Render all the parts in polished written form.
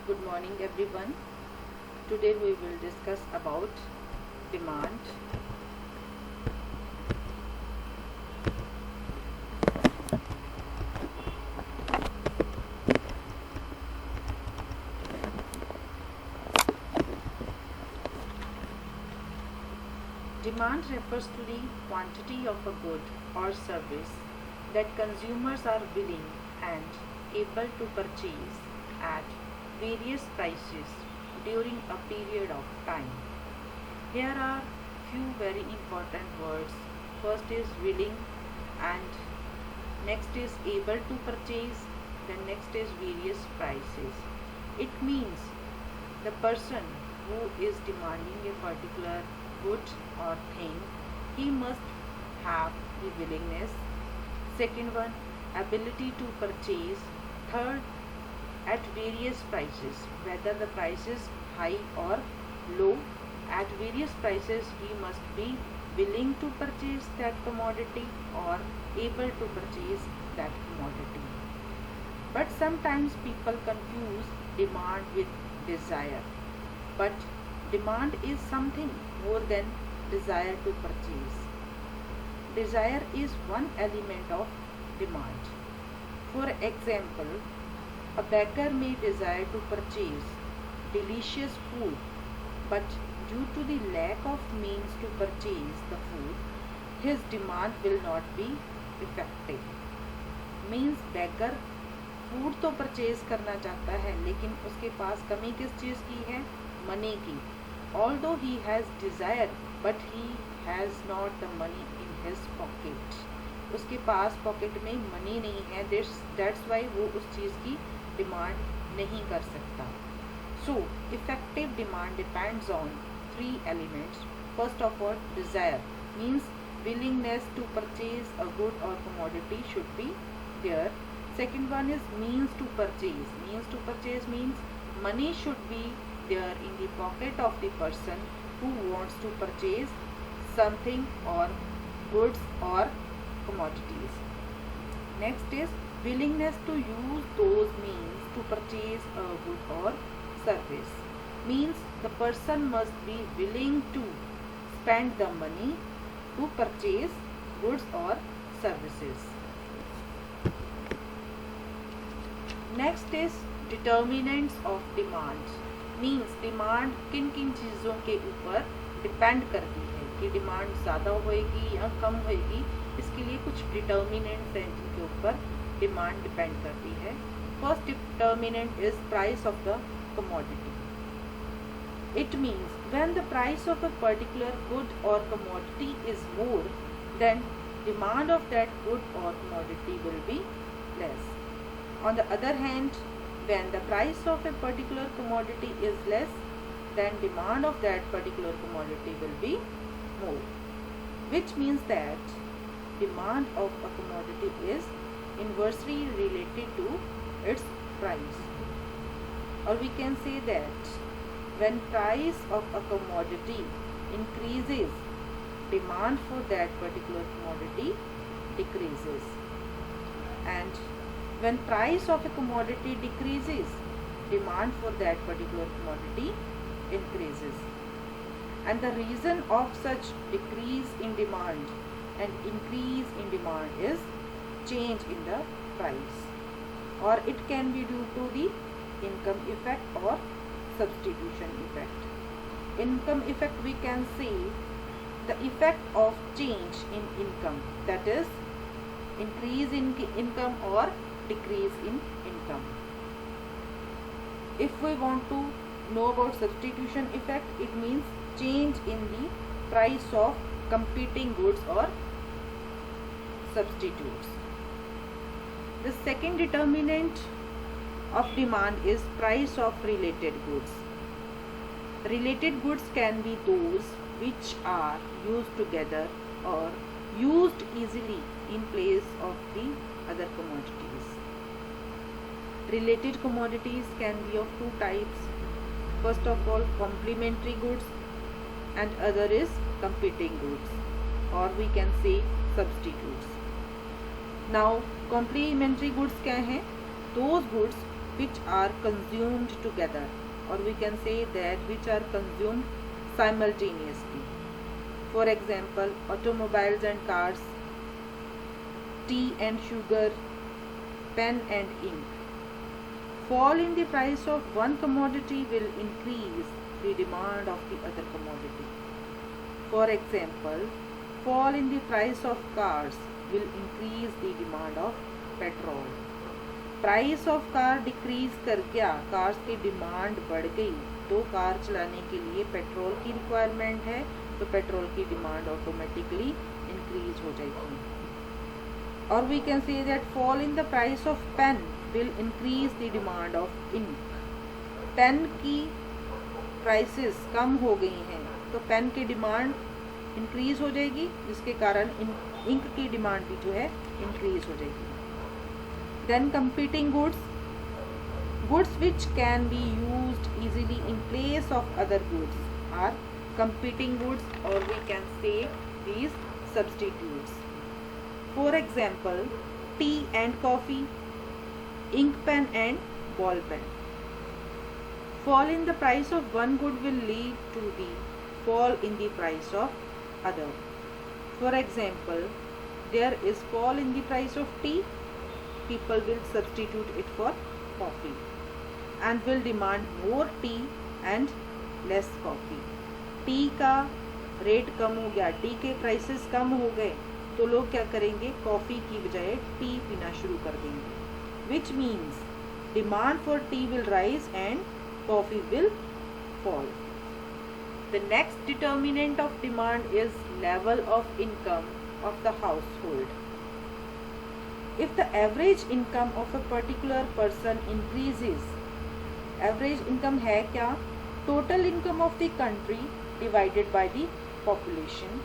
Good morning everyone. Today we will discuss about demand. Demand refers to the quantity of a good or service that consumers are willing and able to purchase at various prices during a period of time. Here are few very important words. First is willing, and next is able to purchase, then next is various prices. It means the person who is demanding a particular good or thing, he must have the willingness. Second one, ability to purchase. Third, at various prices, whether the price is high or low, at various prices he must be willing to purchase that commodity or able to purchase that commodity. But sometimes people confuse demand with desire. But demand is something more than desire to purchase. Desire is one element of demand. For example, a beggar may desire to purchase delicious food, but due to the lack of means to purchase the food, his demand will not be effective. Means beggar food तो purchase करना चाहता है, लेकिन उसके पास कमी किस चीज़ की है? मनी की. Although he has desire, but he has not the money in his pocket. उसके पास पॉकेट में मनी नहीं है, that's why वो उस चीज़ की डिमांड नहीं कर सकता. So, effective demand depends on three elements. First of all, desire means willingness to purchase a good or commodity should be there. Second one is means to purchase. Means to purchase means money should be there in the pocket of the person who wants to purchase something or goods or commodities. Next is willingness to use those means to purchase a good or service. Means the person must be willing to spend the money to purchase goods or services. Next is determinants of demand. Means demand किन किन चीज़ों के ऊपर depend करती है कि demand ज़्यादा होएगी या कम होएगी. इसके लिए कुछ डिटर्मिनेंट्स हैं जिनके ऊपर डिमांड डिपेंड करती है. First determinant is price of the commodity. It means when the price of a particular good or commodity is more, then demand of that good or commodity will be less. On the other hand, when the price of a particular commodity is less, then demand of that particular commodity will be more, which means that demand of a commodity is inversely related to its price. Or we can say that when price of a commodity increases, demand for that particular commodity decreases. And when price of a commodity decreases, demand for that particular commodity increases. And the reason of such decrease in demand and increase in demand is change in the price, or it can be due to the income effect or substitution effect. Income effect, we can say the effect of change in income, that is increase in income or decrease in income. If we want to know about substitution effect, it means change in the price of competing goods or substitutes. The second determinant of demand is price of related goods. Related goods can be those which are used together or used easily in place of the other commodities. Related commodities can be of two types. First of all, complementary goods, and other is competing goods, or we can say substitutes. Now, complementary goods क्या हैं? Those goods which are consumed together, or we can say that which are consumed simultaneously. For example, automobiles and cars, tea and sugar, pen and ink. Fall in the price of one commodity will increase the demand of the other commodity. For example, fall in the price of cars will increase the demand of petrol. Price of car decrease कर गया, cars की demand बढ़ गई, तो car चलाने के लिए petrol की रिक्वायरमेंट है, तो पेट्रोल की डिमांड ऑटोमेटिकली इंक्रीज हो जाएगी. और we can say that fall in the price of pen will increase the demand of ink. Pen की प्राइसेस कम हो गई हैं, तो पेन की डिमांड इंक्रीज हो जाएगी, जिसके कारण इंक की डिमांड भी जो है इंक्रीज हो जाएगी. Then competing goods, goods which can be used easily in place of other goods are competing goods, or we can say these substitutes. For example, tea and coffee, ink pen and ball pen. Fall in the price of one good will lead to the fall in the price of other. For example, there is fall in the price of tea, people will substitute it for coffee and will demand more tea and less coffee. T का rate कम हो गया, T के prices कम हो गए, तो लोग क्या करेंगे, कॉफ़ी की बजाय टी पीना शुरू कर देंगे, which means demand for tea will rise and coffee will fall. The next determinant of demand is level of income of the household. If the average income of a particular person increases, average income है क्या, total income of the country divided by the population,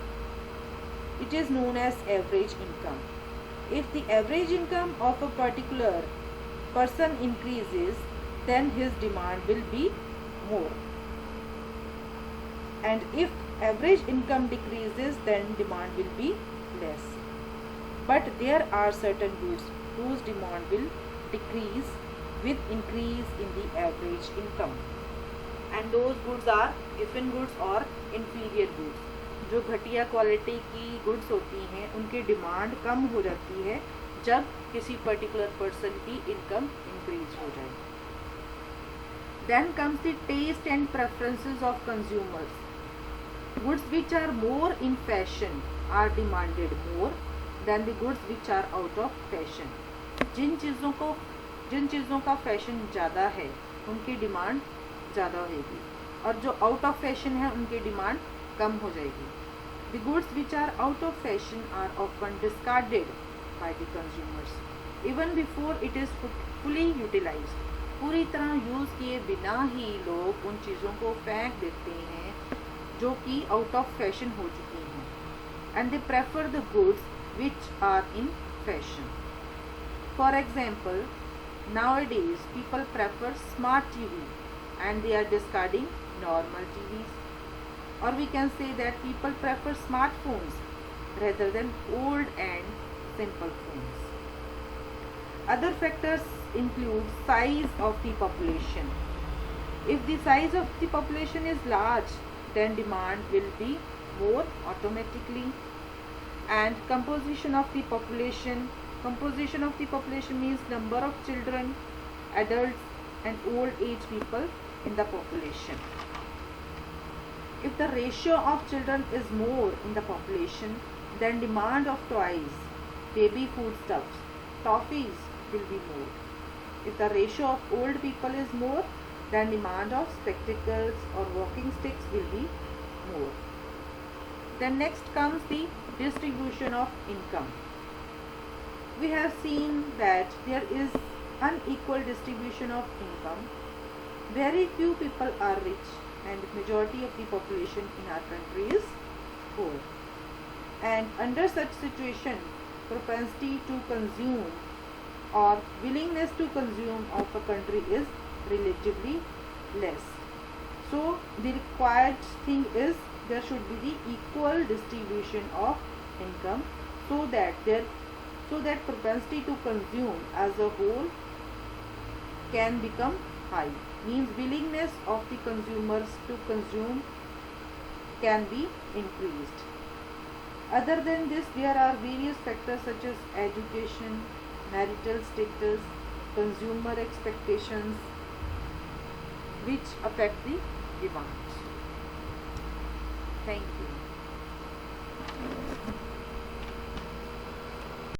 it is known as average income. If the average income of a particular person increases, then his demand will be more, and if average income decreases, then demand will be less. But there are certain goods whose demand will decrease with increase in the average income, and those goods are given goods or inferior goods. जो घटिया quality की goods होती हैं, उनकी demand कम हो जाती है जब किसी पर्टिकुलर पर्सन की इनकम इंक्रीज हो जाए. Then comes the taste and preferences of consumers. Goods which are more in fashion are demanded more than the goods which are out of fashion. जिन चीज़ों का फैशन ज़्यादा है, उनकी डिमांड ज़्यादा होगी, और जो आउट ऑफ फैशन है उनकी डिमांड कम हो जाएगी. The goods which are out of fashion are often discarded by the consumers even before it is fully utilized. पूरी तरह यूज़ किए बिना ही लोग उन चीज़ों को फेंक देते हैं जो कि आउट ऑफ फैशन हो चुकी हैं, and they prefer the goods which are in fashion. For example, nowadays people prefer smart TV and they are discarding normal TVs. Or we can say that people prefer smartphones rather than old and simple phones. Other factors include size of the population. If the size of the population is large, then demand will be more automatically. And composition of the population means number of children, adults and old age people in the population. If the ratio of children is more in the population, then demand of toys, baby foodstuffs, toffees will be more. If the ratio of old people is more, then demand of spectacles or walking sticks will be more. Then next comes the distribution of income. We have seen that there is unequal distribution of income. Very few people are rich and majority of the population in our country is poor. And under such situation, propensity to consume or willingness to consume of a country is relatively less. So the required thing is there should be the equal distribution of income so that propensity to consume as a whole can become high. Means willingness of the consumers to consume can be increased. Other than this, there are various factors such as education, marital status, consumer expectations, which affect the demand. Thank you.